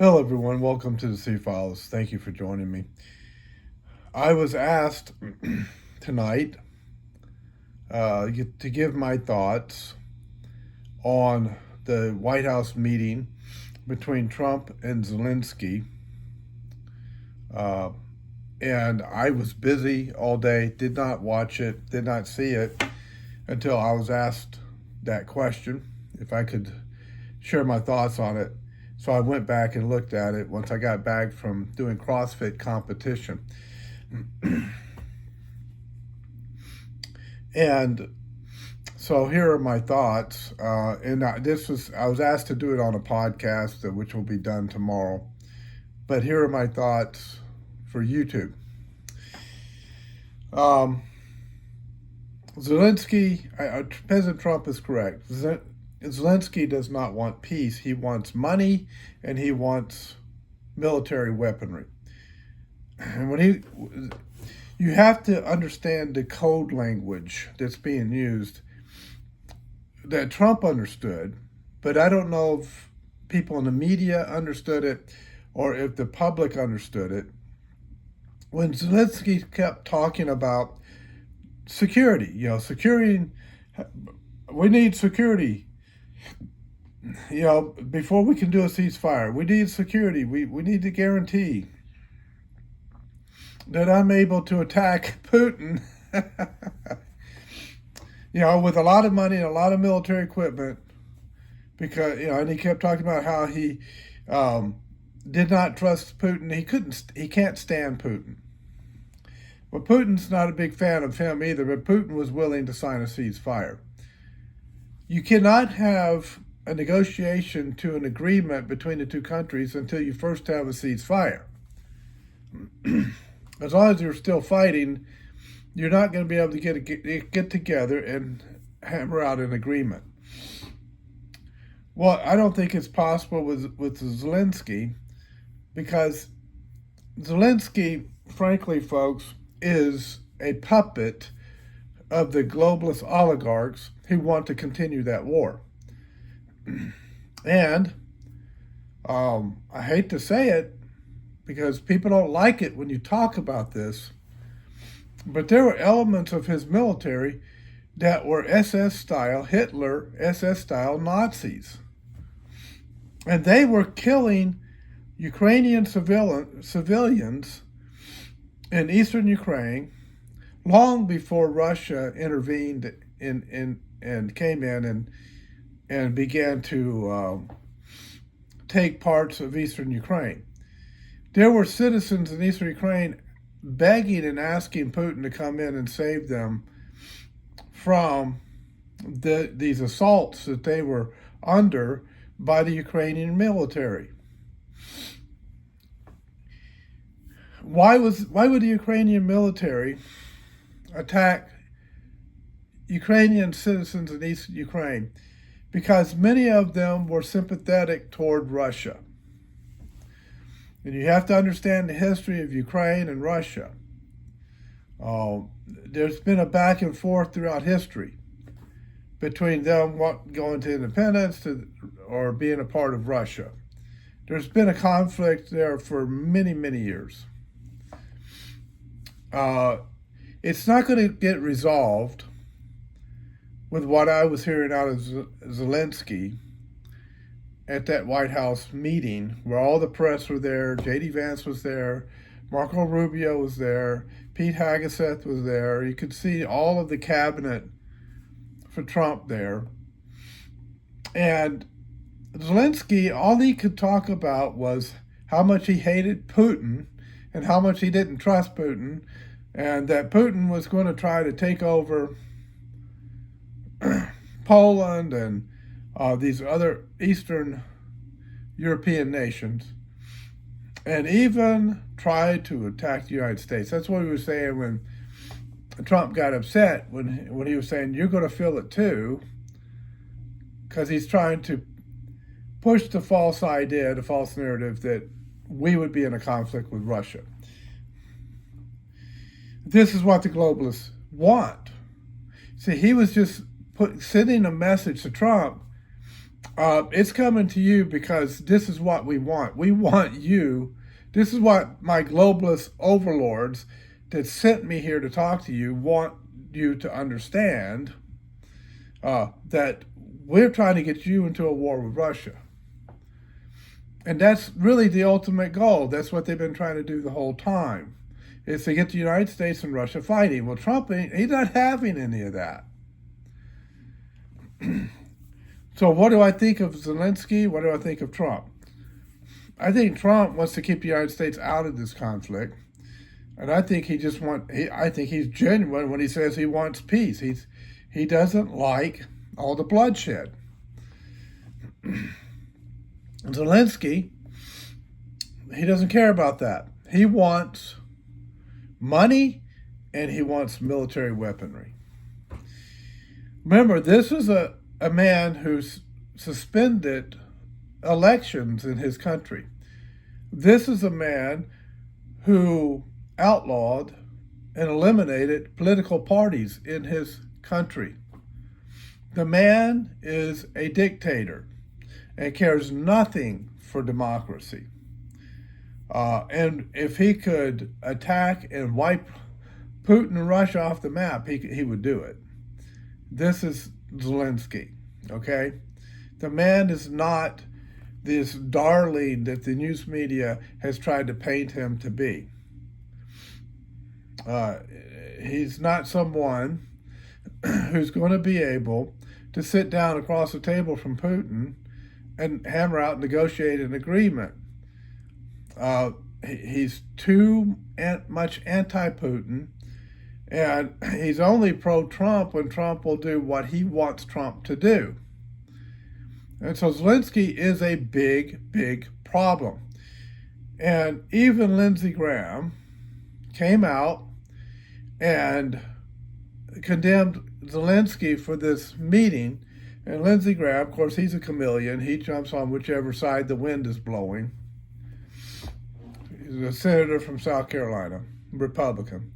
Hello, everyone. Welcome to the Sea Files. Thank you for joining me. I was asked tonight to give my thoughts on the White House meeting between Trump and Zelensky. Uh, and I was busy all day, did not watch it, did not see it until I was asked that question, if I could share my thoughts on it. So I went back and looked at it once I got back from doing CrossFit competition. And so here are my thoughts. I was asked to do it on a podcast, which will be done tomorrow. But here are my thoughts for YouTube. President Trump is correct. Zelensky does not want peace. He wants money and he wants military weaponry. And you have to understand the code language that's being used that Trump understood, but I don't know if people in the media understood it or if the public understood it. When Zelensky kept talking about security, we need security. Before we can do a ceasefire, we need security. We need to guarantee that I'm able to attack Putin, with a lot of money and a lot of military equipment, because, and he kept talking about how he did not trust Putin. He can't stand Putin. Well, Putin's not a big fan of him either, but Putin was willing to sign a ceasefire. You cannot have a negotiation to an agreement between the two countries until you first have a ceasefire. As long as you're still fighting, you're not going to be able to get together and hammer out an agreement. Well, I don't think it's possible with Zelensky, because Zelensky, frankly, folks, is a puppet of the globalist oligarchs who want to continue that war. And I hate to say it, because people don't like it when you talk about this, but there were elements of his military that were Hitler SS-style Nazis. And they were killing Ukrainian civilians in eastern Ukraine long before Russia intervened and came in and began to take parts of eastern Ukraine. There were citizens in eastern Ukraine begging and asking Putin to come in and save them from these assaults that they were under by the Ukrainian military. Why would the Ukrainian military attack Ukrainian citizens in East Ukraine? Because many of them were sympathetic toward Russia. And you have to understand the history of Ukraine and Russia. There's been a back and forth throughout history between them going to independence or being a part of Russia. There's been a conflict there for many, many years. It's not going to get resolved with what I was hearing out of Zelensky at that White House meeting, where all the press were there. J.D. Vance was there, Marco Rubio was there, Pete Hegseth was there. You could see all of the cabinet for Trump there. And Zelensky, all he could talk about was how much he hated Putin and how much he didn't trust Putin, and that Putin was going to try to take over Poland and these other Eastern European nations, and even try to attack the United States. That's what he was saying when Trump got upset, when he was saying, you're going to feel it too, because he's trying to push the false idea, the false narrative that we would be in a conflict with Russia. This is what the globalists want. See, he was just sending a message to Trump It's coming to you because this is what we want. We want you. This is what my globalist overlords that sent me here to talk to you want you to understand, that we're trying to get you into a war with Russia. And that's really the ultimate goal. That's what they've been trying to do the whole time, is to get the United States and Russia fighting. Well, Trump, he's not having any of that. So what do I think of Zelensky? What do I think of Trump? I think Trump wants to keep the United States out of this conflict. And I think I think he's genuine when he says he wants peace. He doesn't like all the bloodshed. Zelensky, he doesn't care about that. He wants money and he wants military weaponry. Remember, this is a man who's suspended elections in his country. This is a man who outlawed and eliminated political parties in his country. The man is a dictator and cares nothing for democracy. And if he could attack and wipe Putin and Russia off the map, he would do it. This is Zelensky, okay? The man is not this darling that the news media has tried to paint him to be. He's not someone who's going to be able to sit down across the table from Putin and hammer out, negotiate an agreement. He's too much anti-Putin, and he's only pro-Trump when Trump will do what he wants Trump to do. And so Zelensky is a big, big problem. And even Lindsey Graham came out and condemned Zelensky for this meeting. And Lindsey Graham, of course, he's a chameleon. He jumps on whichever side the wind is blowing. He's a senator from South Carolina, Republican.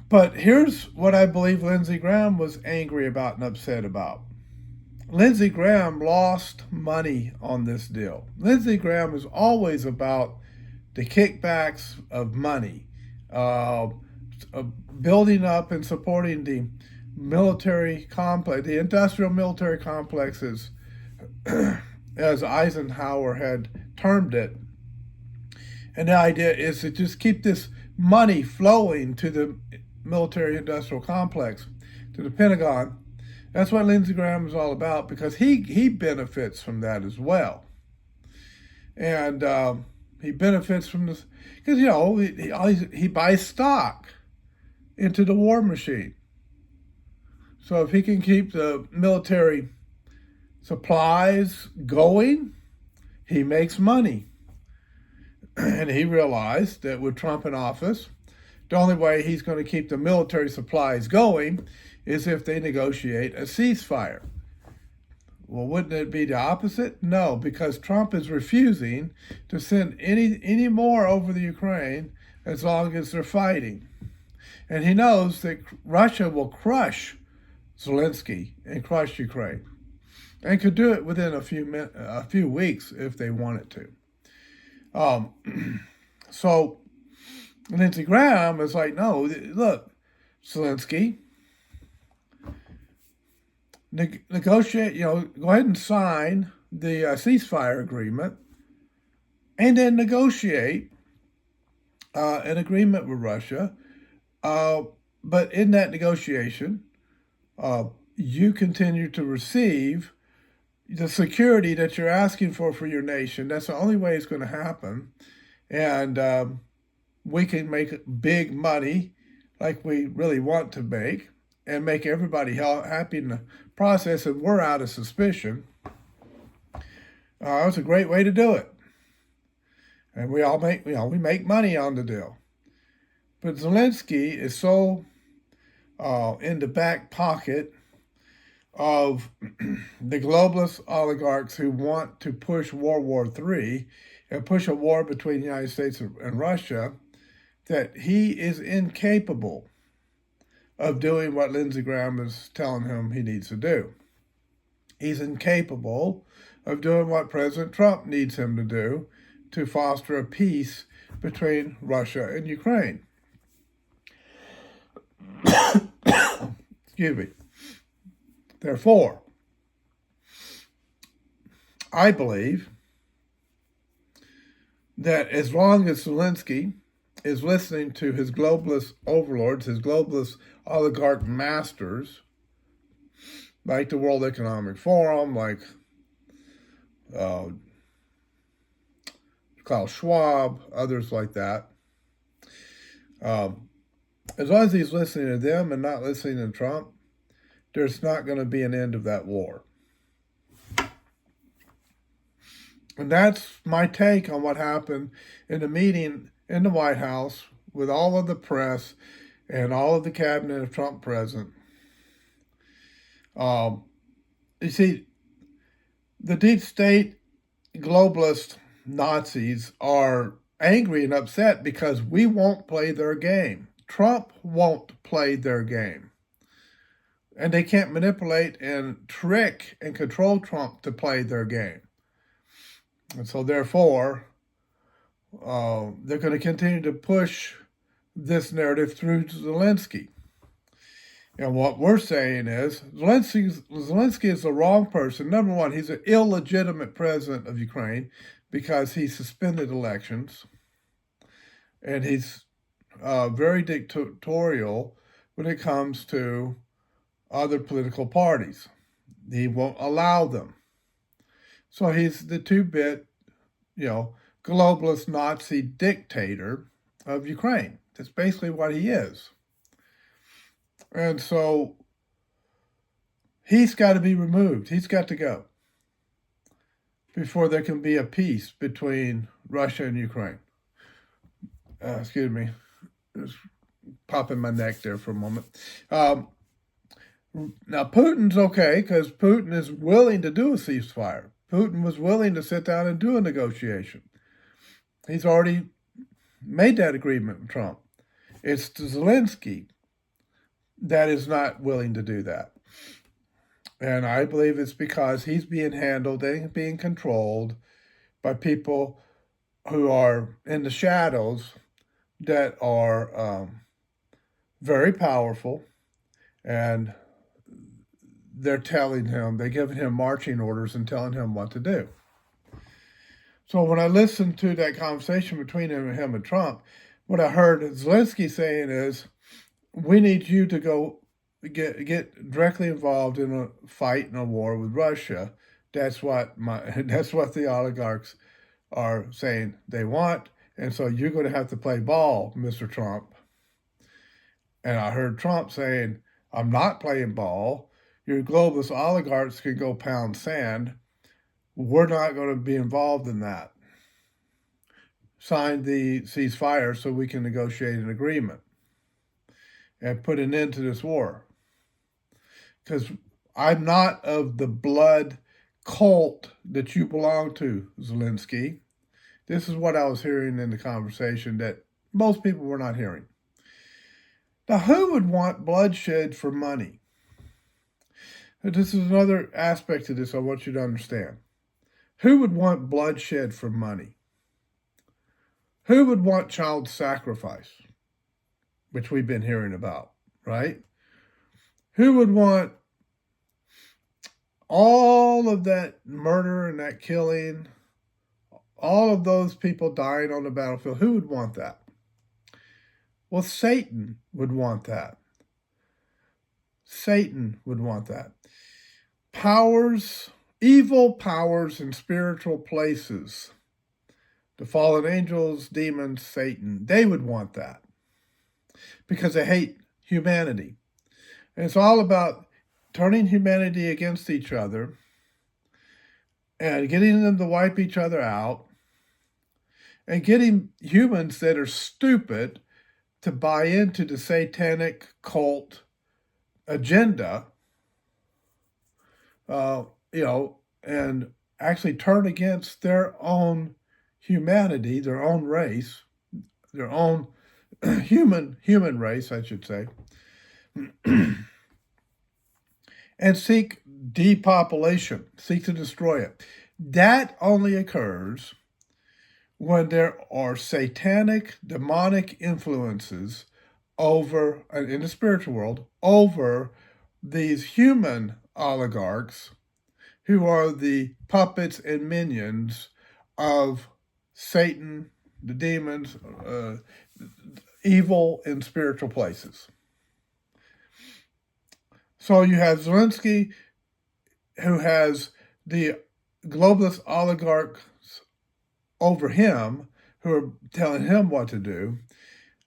But here's what I believe Lindsey Graham was angry about and upset about. Lindsey Graham lost money on this deal. Lindsey Graham is always about the kickbacks of money, building up and supporting the military complex, the industrial military complexes, as Eisenhower had termed it. And the idea is to just keep this money flowing to the military industrial complex, to the Pentagon. That's what Lindsey Graham is all about, because he benefits from that as well. And he benefits from this because, you know, he buys stock into the war machine. So if he can keep the military supplies going, he makes money. And he realized that with Trump in office, the only way he's going to keep the military supplies going is if they negotiate a ceasefire. Well, wouldn't it be the opposite? No, because Trump is refusing to send any more over the Ukraine as long as they're fighting. And he knows that Russia will crush Zelensky and crush Ukraine, and could do it within a few weeks if they wanted to. So Lindsey Graham is like, no, look, Zelensky, negotiate, go ahead and sign the ceasefire agreement, and then negotiate an agreement with Russia. But in that negotiation, you continue to receive the security that you're asking for your nation. That's the only way it's going to happen. And we can make big money like we really want to make, and make everybody happy in the process, and we're out of suspicion. It's a great way to do it. And we all make money on the deal. But Zelensky is so in the back pocket of the globalist oligarchs who want to push World War III and push a war between the United States and Russia, that he is incapable of doing what Lindsey Graham is telling him he needs to do. He's incapable of doing what President Trump needs him to do to foster a peace between Russia and Ukraine. Excuse me. Therefore, I believe that as long as Zelensky is listening to his globalist overlords, his globalist oligarch masters, like the World Economic Forum, like Klaus Schwab, others like that, as long as he's listening to them and not listening to Trump, there's not going to be an end of that war. And that's my take on what happened in the meeting in the White House with all of the press and all of the cabinet of Trump present. You see, the deep state globalist Nazis are angry and upset because we won't play their game. Trump won't play their game. And they can't manipulate and trick and control Trump to play their game. And so therefore, they're going to continue to push this narrative through Zelensky. And what we're saying is Zelensky is the wrong person. Number one, he's an illegitimate president of Ukraine because he suspended elections. And he's very dictatorial when it comes to other political parties. He won't allow them. So he's the two-bit, globalist Nazi dictator of Ukraine. That's basically what he is. And so he's got to be removed. He's got to go before there can be a peace between Russia and Ukraine. Excuse me. Just popping my neck there for a moment. Now, Putin's okay because Putin is willing to do a ceasefire. Putin was willing to sit down and do a negotiation. He's already made that agreement with Trump. It's Zelensky that is not willing to do that. And I believe it's because he's being handled and being controlled by people who are in the shadows that are very powerful, and they're giving him marching orders and telling him what to do. So when I listened to that conversation between him and Trump, what I heard Zelensky saying is, we need you to go get directly involved in a fight and a war with Russia. That's what the oligarchs are saying they want. And so you're going to have to play ball, Mr. Trump. And I heard Trump saying, I'm not playing ball. Your globalist oligarchs can go pound sand. We're not going to be involved in that. Sign the ceasefire so we can negotiate an agreement and put an end to this war. Because I'm not of the blood cult that you belong to, Zelensky. This is what I was hearing in the conversation that most people were not hearing. Now, who would want bloodshed for money? This is another aspect of this I want you to understand. Who would want bloodshed for money? Who would want child sacrifice, which we've been hearing about, right? Who would want all of that murder and that killing, all of those people dying on the battlefield? Who would want that? Well, Satan would want that. Satan would want that. Powers, evil powers in spiritual places, the fallen angels, demons, Satan, they would want that because they hate humanity. And it's all about turning humanity against each other and getting them to wipe each other out and getting humans that are stupid to buy into the satanic cult agenda, and actually turn against their own humanity, their own race, their own human race, I should say. and seek depopulation, seek to destroy it. That only occurs when there are satanic, demonic influences over, in the spiritual world, over these human oligarchs who are the puppets and minions of Satan, the demons, evil in spiritual places. So you have Zelensky, who has the globalist oligarchs over him, who are telling him what to do,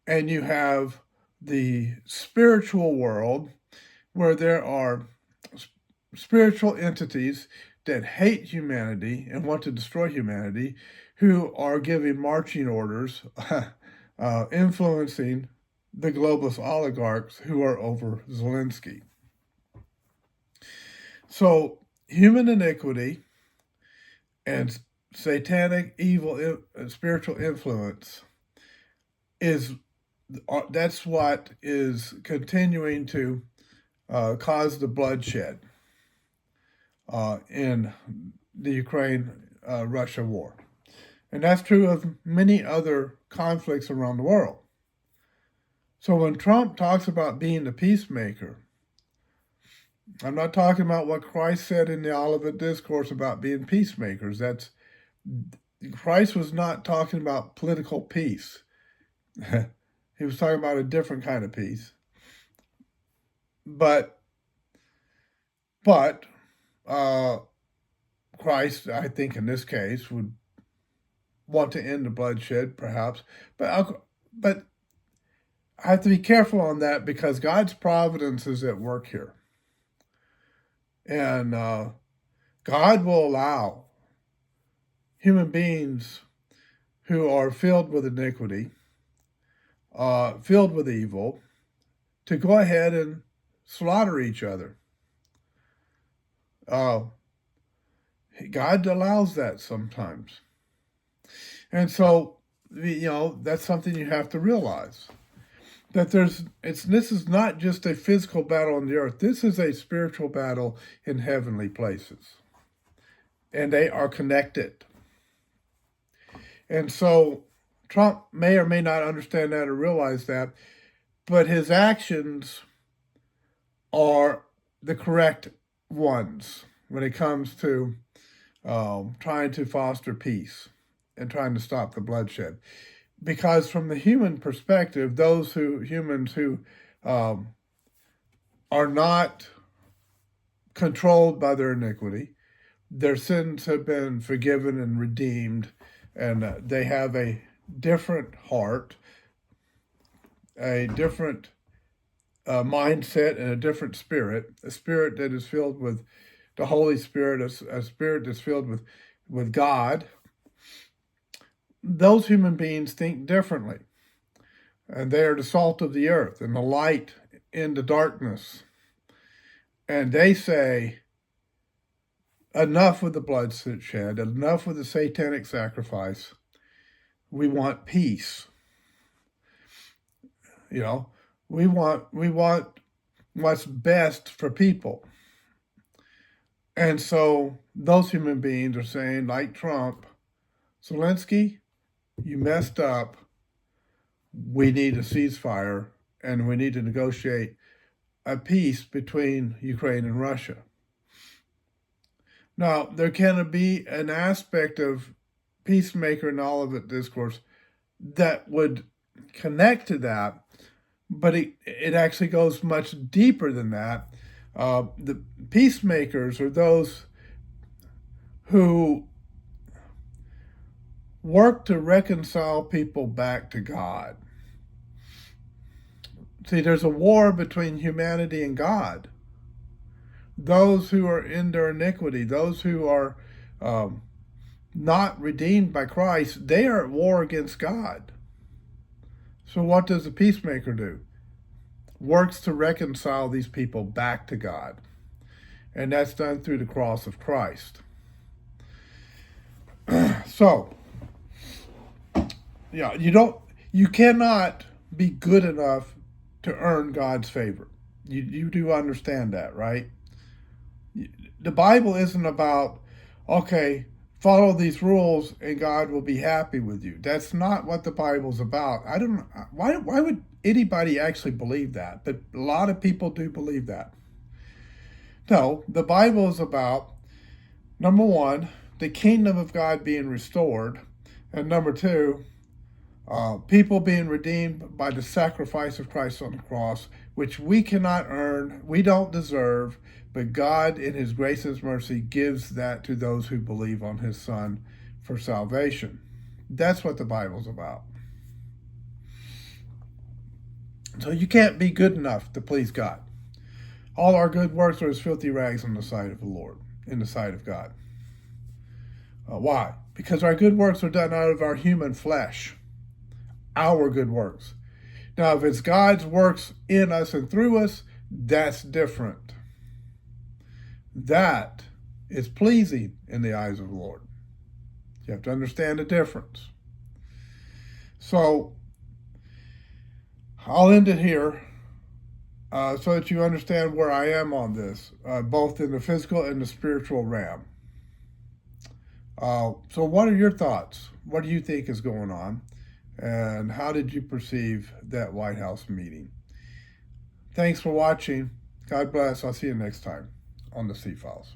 and you have the spiritual world, where there are spiritual entities that hate humanity and want to destroy humanity, who are giving marching orders, influencing the globalist oligarchs who are over Zelensky. So human iniquity and satanic evil spiritual influence that's what is continuing to cause the bloodshed in the Ukraine-Russia war. And that's true of many other conflicts around the world. So when Trump talks about being the peacemaker, I'm not talking about what Christ said in the Olivet Discourse about being peacemakers. Christ was not talking about political peace. He was talking about a different kind of peace. But Christ, I think in this case, would want to end the bloodshed, perhaps. But I have to be careful on that, because God's providence is at work here. And God will allow human beings who are filled with iniquity, filled with evil, to go ahead and slaughter each other. God allows that sometimes. And so, that's something you have to realize. That this is not just a physical battle on the earth. This is a spiritual battle in heavenly places. And they are connected. And so Trump may or may not understand that or realize that, but his actions are the correct ones when it comes to trying to foster peace and trying to stop the bloodshed. Because from the human perspective, humans who are not controlled by their iniquity, their sins have been forgiven and redeemed, and they have a different heart, a different mindset, and a different spirit, a spirit that is filled with the Holy Spirit, a spirit that's filled with God. Those human beings think differently, and they are the salt of the earth and the light in the darkness. And they say, enough with the bloodshed, enough with the satanic sacrifice. We want peace. We want what's best for people. And so those human beings are saying, like Trump, Zelensky, you messed up. We need a ceasefire, and we need to negotiate a peace between Ukraine and Russia. Now, there can be an aspect of peacemaker and Olivet Discourse that would connect to that, but it actually goes much deeper than that. The peacemakers are those who work to reconcile people back to God. See, there's a war between humanity and God. Those who are in their iniquity, those who are not redeemed by Christ, they are at war against God. So what does the peacemaker do? Works to reconcile these people back to God. And that's done through the cross of Christ. So, you cannot be good enough to earn God's favor. You do understand that, right? The Bible isn't about, okay, follow these rules and God will be happy with you. That's not what the Bible's about. I don't. Why would anybody actually believe that? But a lot of people do believe that. No, the Bible is about, number one, the kingdom of God being restored, and number two, people being redeemed by the sacrifice of Christ on the cross, which we cannot earn, we don't deserve, but God, in His grace and His mercy, gives that to those who believe on His Son for salvation. That's what the Bible's about. So you can't be good enough to please God. All our good works are as filthy rags in the sight of the Lord, in the sight of God. Why? Because our good works are done out of our human flesh. Our good works. Now, if it's God's works in us and through us, that's different. That is pleasing in the eyes of the Lord. You have to understand the difference. So, I'll end it here so that you understand where I am on this, both in the physical and the spiritual realm. So what are your thoughts? What do you think is going on? And how did you perceive that White House meeting? Thanks for watching. God bless. I'll see you next time on the C-Files.